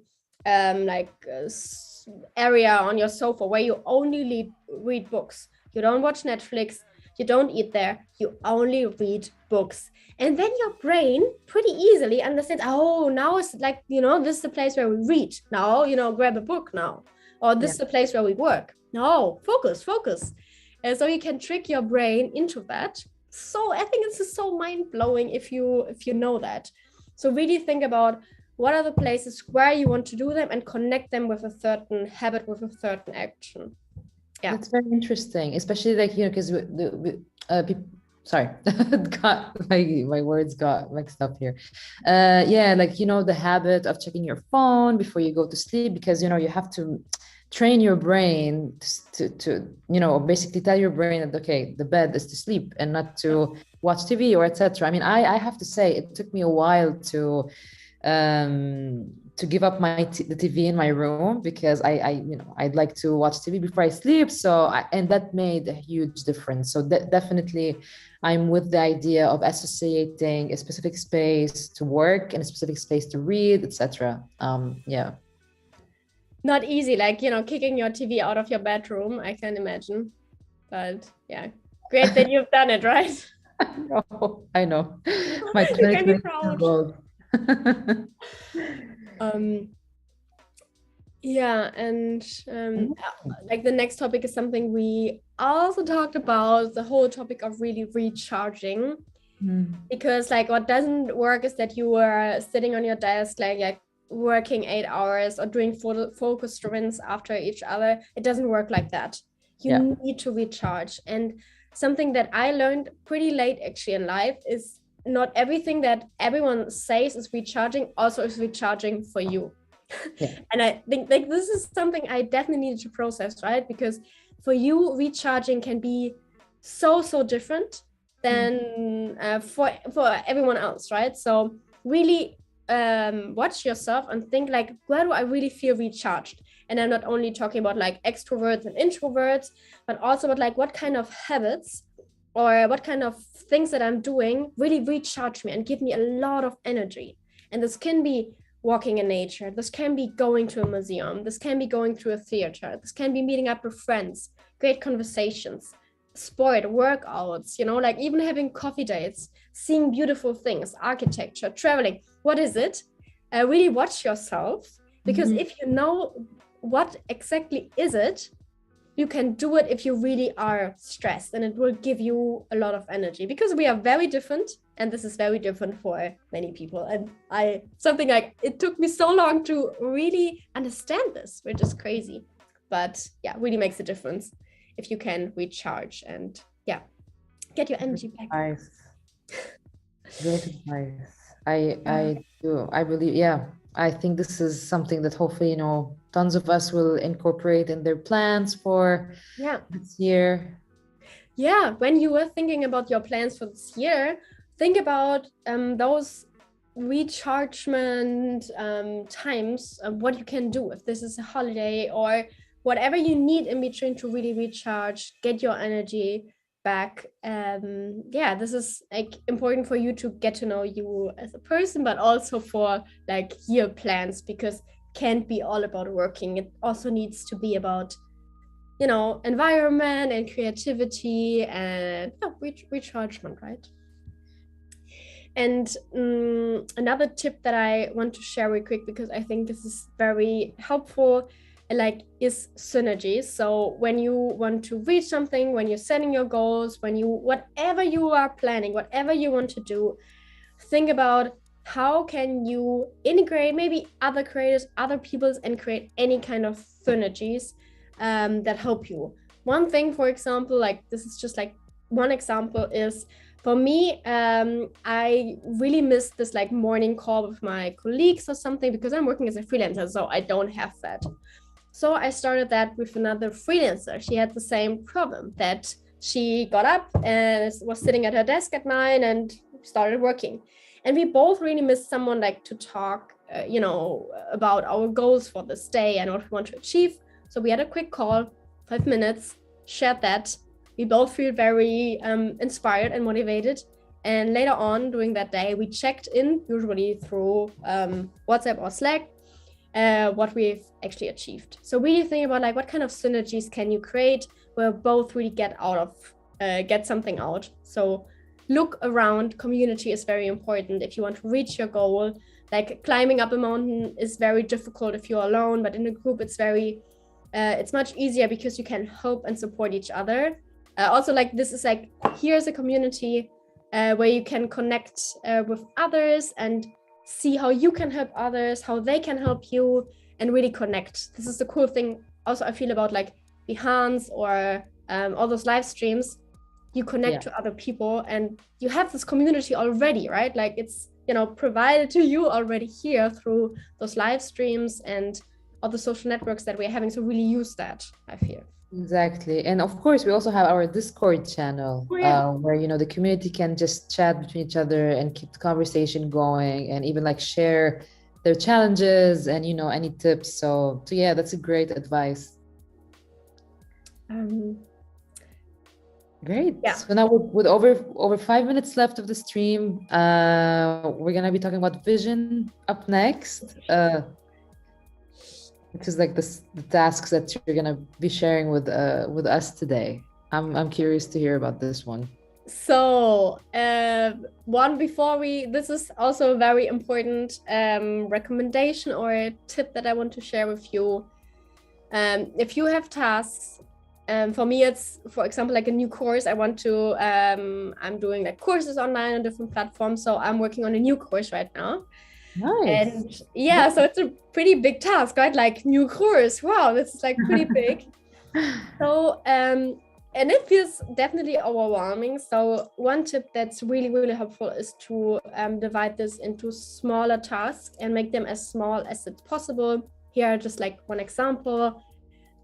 area on your sofa where you only read books, you don't watch Netflix, you don't eat there, you only read books. And then your brain pretty easily understands, oh, now it's like, you know, this is the place where we read. Now, you know, grab a book now. Or this is the place where we work. No, focus. And so you can trick your brain into that. So I think this is so mind-blowing if you know that. So really think about what are the places where you want to do them and connect them with a certain habit, with a certain action. Yeah, that's very interesting, especially like, you know, because sorry, my words got mixed up here. Like, you know, the habit of checking your phone before you go to sleep, because, you know, you have to train your brain to you know, basically tell your brain that, okay, the bed is to sleep and not to watch TV or etc. I mean, I have to say it took me a while to give up the TV in my room, because I'd like to watch TV before I sleep. And that made a huge difference. So definitely I'm with the idea of associating a specific space to work and a specific space to read, etc. Not easy, like, you know, kicking your TV out of your bedroom, I can imagine. But yeah, great that you've done it, right? I know. My you can be proud. Like the next topic is something we also talked about, the whole topic of really recharging. Because like what doesn't work is that you are sitting on your desk like working 8 hours or doing focus sprints after each other. It doesn't work like that. You need to recharge. And something that I learned pretty late actually in life is not everything that everyone says is recharging also is recharging for you. And I think like this is something I definitely needed to process, right? Because for you, recharging can be so different than for everyone else, right? So really watch yourself and think like, where do I really feel recharged? And I'm not only talking about like extroverts and introverts, but also about like what kind of habits or what kind of things that I'm doing really recharge me and give me a lot of energy. And this can be walking in nature. This can be going to a museum. This can be going to a theater. This can be meeting up with friends, great conversations, sport, workouts, you know, like even having coffee dates, seeing beautiful things, architecture, traveling. What is it? Really watch yourself, because if you know what exactly is it, you can do it if you really are stressed, and it will give you a lot of energy, because we are very different, and this is very different for many people. And something like, it took me so long to really understand this, which is crazy, but yeah, really makes a difference if you can recharge and get your energy back. Nice. Great advice. I do. I believe, I think this is something that hopefully, tons of us will incorporate in their plans for this year. Yeah, when you were thinking about your plans for this year, think about those rechargement times, what you can do if this is a holiday or whatever you need in between to really recharge, get your energy back. This is like important for you to get to know you as a person, but also for like year plans, because can't be all about working. It also needs to be about, environment and creativity and rechargement, right? And another tip that I want to share real quick, because I think this is very helpful, is synergy. So when you want to reach something, when you're setting your goals, whatever you are planning, whatever you want to do, think about how can you integrate maybe other creators, other people's, and create any kind of synergies that help you. One thing, for example, like this is just like one example, is for me, I really miss this like morning call with my colleagues or something, because I'm working as a freelancer, so I don't have that. So I started that with another freelancer. She had the same problem, that she got up and was sitting at her desk at 9 and started working. And we both really missed someone like to talk, about our goals for this day and what we want to achieve. So we had a quick call, 5 minutes, shared that. We both feel very inspired and motivated. And later on during that day, we checked in, usually through WhatsApp or Slack, what we've actually achieved. So really think about like, what kind of synergies can you create where both really get something out. So look around. Community is very important if you want to reach your goal. Like climbing up a mountain is very difficult if you're alone, but in a group it's much easier because you can help and support each other. Also, like this is like, here's a community where you can connect with others and see how you can help others, how they can help you, and really connect. This is the cool thing also I feel about like Behance or all those live streams. You connect to other people and you have this community already, right? Like it's, provided to you already here through those live streams and all the social networks that we're having. So really use that, I feel. Exactly. And of course, we also have our Discord channel where, the community can just chat between each other and keep the conversation going, and even like share their challenges and, any tips. So yeah, that's a great advice. Great. Yeah. So now with over 5 minutes left of the stream, we're going to be talking about vision up next. Which is like the tasks that you're gonna be sharing with us today. I'm curious to hear about this one. So this is also a very important recommendation or a tip that I want to share with you. If you have tasks, for me it's, for example, like a new course I want to, I'm doing like courses online on different platforms. So I'm working on a new course right now. Nice. And so it's a pretty big task, right? Like new course. Wow, this is like pretty big. So and it feels definitely overwhelming. So one tip that's really, really helpful is to divide this into smaller tasks and make them as small as it's possible. Here, just like one example,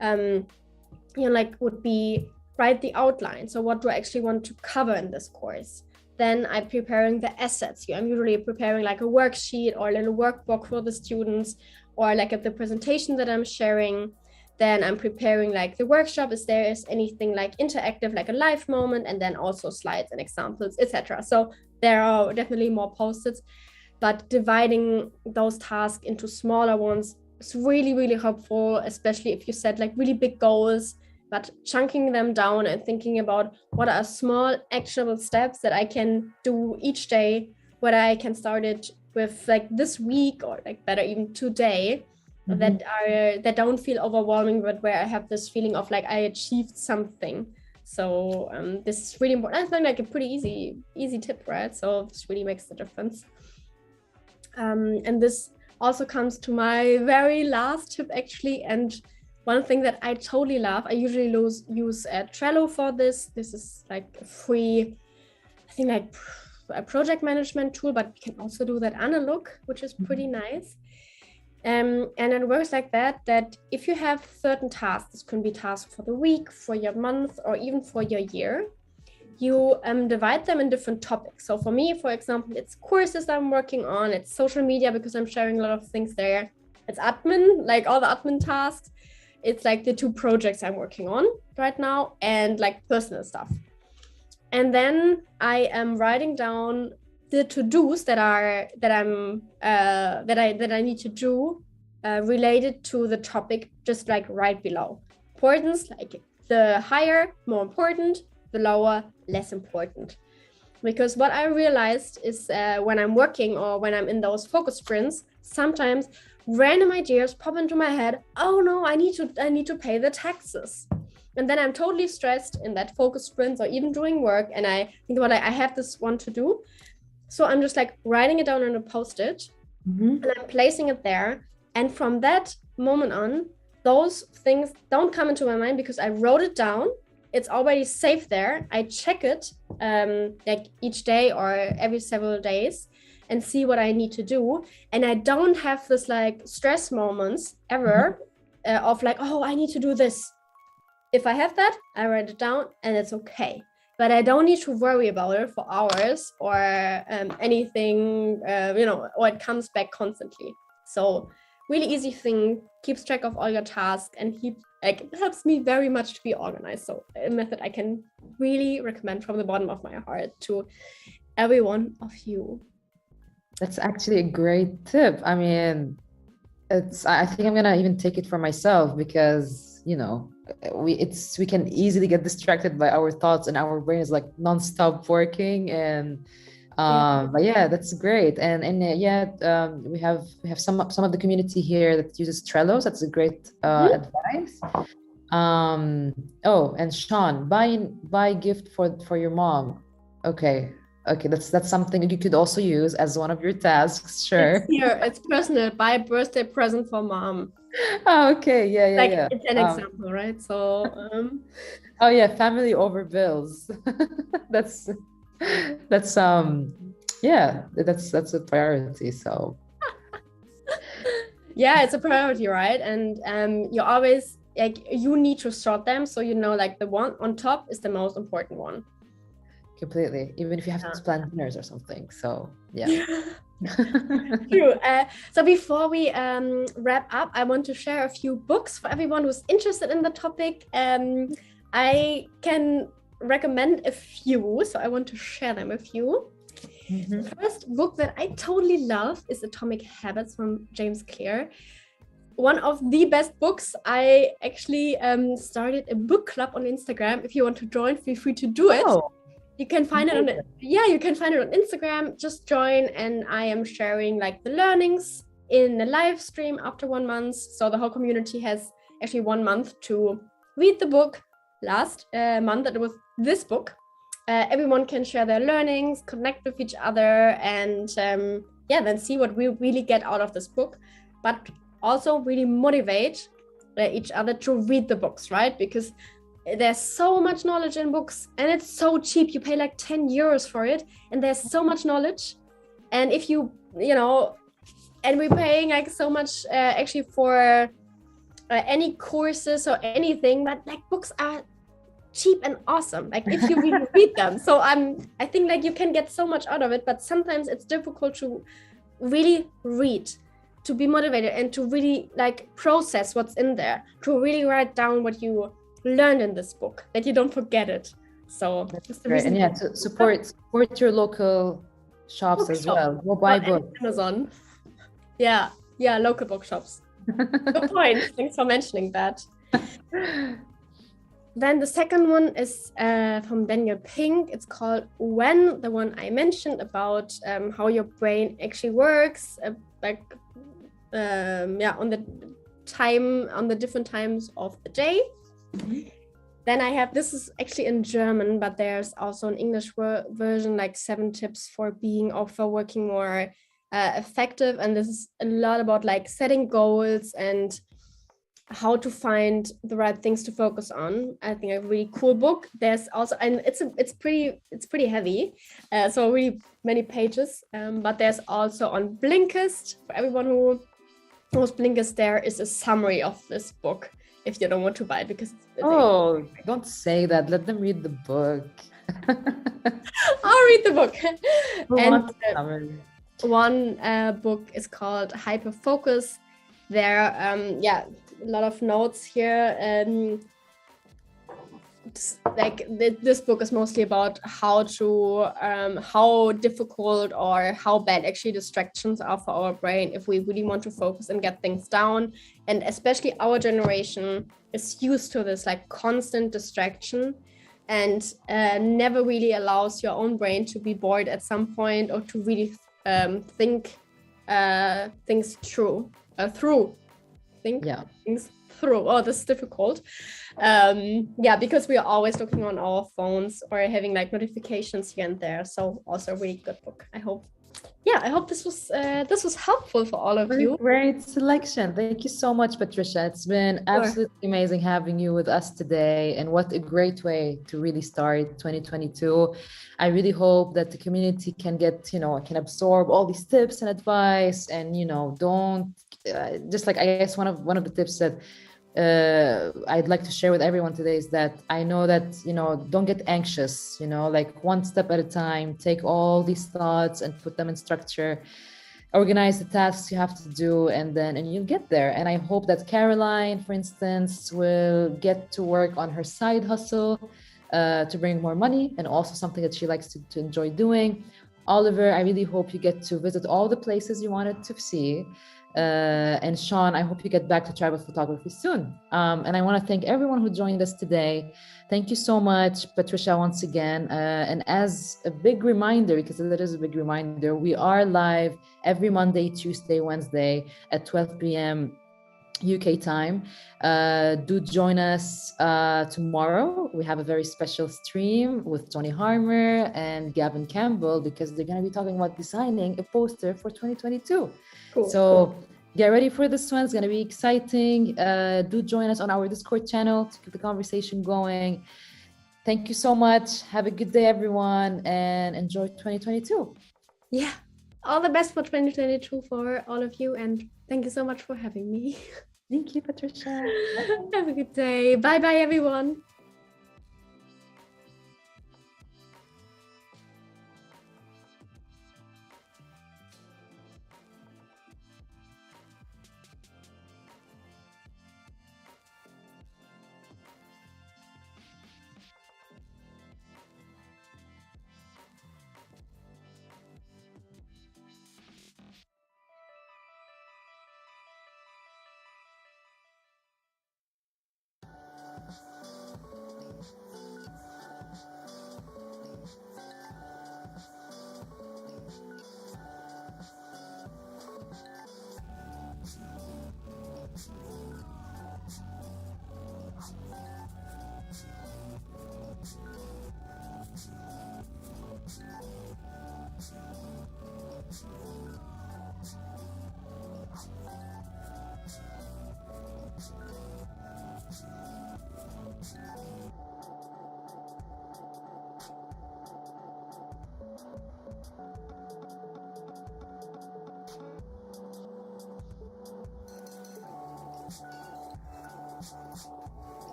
would be write the outline. So what do I actually want to cover in this course? then I'm preparing the assets. I'm usually preparing like a worksheet or a little workbook for the students, or like the presentation that I'm sharing. Then I'm preparing like the workshop, if there is anything like interactive, like a live moment, and then also slides and examples, etc. So there are definitely more post-its, but dividing those tasks into smaller ones is really, really helpful, especially if you set like really big goals, but chunking them down and thinking about what are small actionable steps that I can do each day, whether I can start it with like this week or like better even today, that don't feel overwhelming, but where I have this feeling of like I achieved something. So this is really important. I think like a pretty easy tip, right? So this really makes the difference. And this also comes to my very last tip actually, and one thing that I totally love, I usually use Trello for this. This is like a free, I think like a project management tool, but you can also do that analog, which is pretty nice. And it works like that if you have certain tasks, this can be tasks for the week, for your month, or even for your year, you divide them in different topics. So for me, for example, it's courses I'm working on, it's social media because I'm sharing a lot of things there, it's admin, like all the admin tasks, it's like the 2 projects I'm working on right now, and like personal stuff. And then I am writing down the to-dos that I need to do related to the topic, just like right below. Importance, like the higher, more important, the lower, less important. Because what I realized is when I'm working or when I'm in those focus sprints, sometimes random ideas pop into my head. Oh no, I need to pay the taxes. And then I'm totally stressed in that focus sprint or even doing work. And I think about like, I have this one to do. So I'm just like writing it down on a post-it and I'm placing it there. And from that moment on, those things don't come into my mind because I wrote it down. It's already saved there. I check it like each day or every several days and see what I need to do. And I don't have this like stress moments ever of like, oh, I need to do this. If I have that, I write it down and it's okay. But I don't need to worry about it for hours or anything, or it comes back constantly. So really easy thing, keeps track of all your tasks and it helps me very much to be organized. So a method I can really recommend from the bottom of my heart to every one of you. That's actually a great tip. I mean, I think I'm gonna even take it for myself because we can easily get distracted by our thoughts and our brain is like nonstop working and but yeah, that's great. And we have some of the community here that uses Trello. That's a great advice. And Sean, buy gift for your mom. Okay, that's something you could also use as one of your tasks. Sure. It's personal. Buy a birthday present for mom. Oh, okay. Yeah. It's an example, right? So oh yeah, family over bills. that's that's a priority. So yeah, it's a priority, right? And you always like you need to sort them so like the one on top is the most important one. Completely, even if you have to plan dinners or something. So yeah. True. So before we wrap up, I want to share a few books for everyone who's interested in the topic. I can recommend a few, so I want to share them with you. The first book that I totally love is Atomic Habits from James Clear. One of the best books. I actually started a book club on Instagram. If you want to join, feel free to do it. You can find it on Instagram. Just join, and I am sharing like the learnings in a live stream after 1 month. So the whole community has actually 1 month to read the book. Last month it was this book. Everyone can share their learnings, connect with each other, and then see what we really get out of this book, but also really motivate each other to read the books, right? Because there's so much knowledge in books and it's so cheap. You pay like 10 euros for it and there's so much knowledge. And if and we're paying like so much actually for any courses or anything, but like books are cheap and awesome, like if you really read them. So I think like you can get so much out of it, but sometimes it's difficult to really read, to be motivated, and to really like process what's in there, to really write down what you learned in this book, that you don't forget it. So that's the Right. reason. And yeah, to support your local shops as well. Go buy books. Amazon. Yeah, local bookshops. Good point. Thanks for mentioning that. Then the second one is from Daniel Pink. It's called When, the one I mentioned about how your brain actually works, on the different times of the day. Mm-hmm. Then I have, this is actually in German, but there's also an English version, like 7 tips for working more effective. And this is a lot about like setting goals and how to find the right things to focus on. I think a really cool book. There's also, and it's pretty heavy, so really many pages. But there's also on Blinkist, for everyone who knows Blinkist, there is a summary of this book if you don't want to buy it, because don't say that. Let them read the book. I'll read the book. And one book is called Hyper Focus. There a lot of notes here. This book is mostly about how difficult or how bad actually distractions are for our brain if we really want to focus and get things down. And especially our generation is used to this like constant distraction, and never really allows your own brain to be bored at some point, or to really think things through. Things through. Oh, this is difficult. Because we are always looking on our phones or having like notifications here and there. So also a really good book. I hope this was helpful for all of you. Great selection. Thank you so much, Patricia. It's been absolutely amazing having you with us today, and what a great way to really start 2022. I really hope that the community can can absorb all these tips and advice, and don't just like, I guess one of the tips that I'd like to share with everyone today is that I know that don't get anxious, like one step at a time. Take all these thoughts and put them in structure, organize the tasks you have to do, and you'll get there. And I hope that Caroline, for instance, will get to work on her side hustle to bring more money, and also something that she likes to enjoy doing. Oliver, I really hope you get to visit all the places you wanted to see. And Sean, I hope you get back to travel photography soon. And I want to thank everyone who joined us today. Thank you so much, Patricia, once again. And as a big reminder, because it is a big reminder, we are live every Monday, Tuesday, Wednesday at 12 p.m. UK time. Do join us tomorrow. We have a very special stream with Tony Harmer and Gavin Campbell, because they're going to be talking about designing a poster for 2022. Cool. Get ready for this one. It's going to be exciting. Do join us on our Discord channel to keep the conversation going. Thank you so much. Have a good day, everyone, and enjoy 2022. Yeah. All the best for 2022 for all of you. And thank you so much for having me. Thank you, Patricia. Have a good day. Bye-bye, everyone.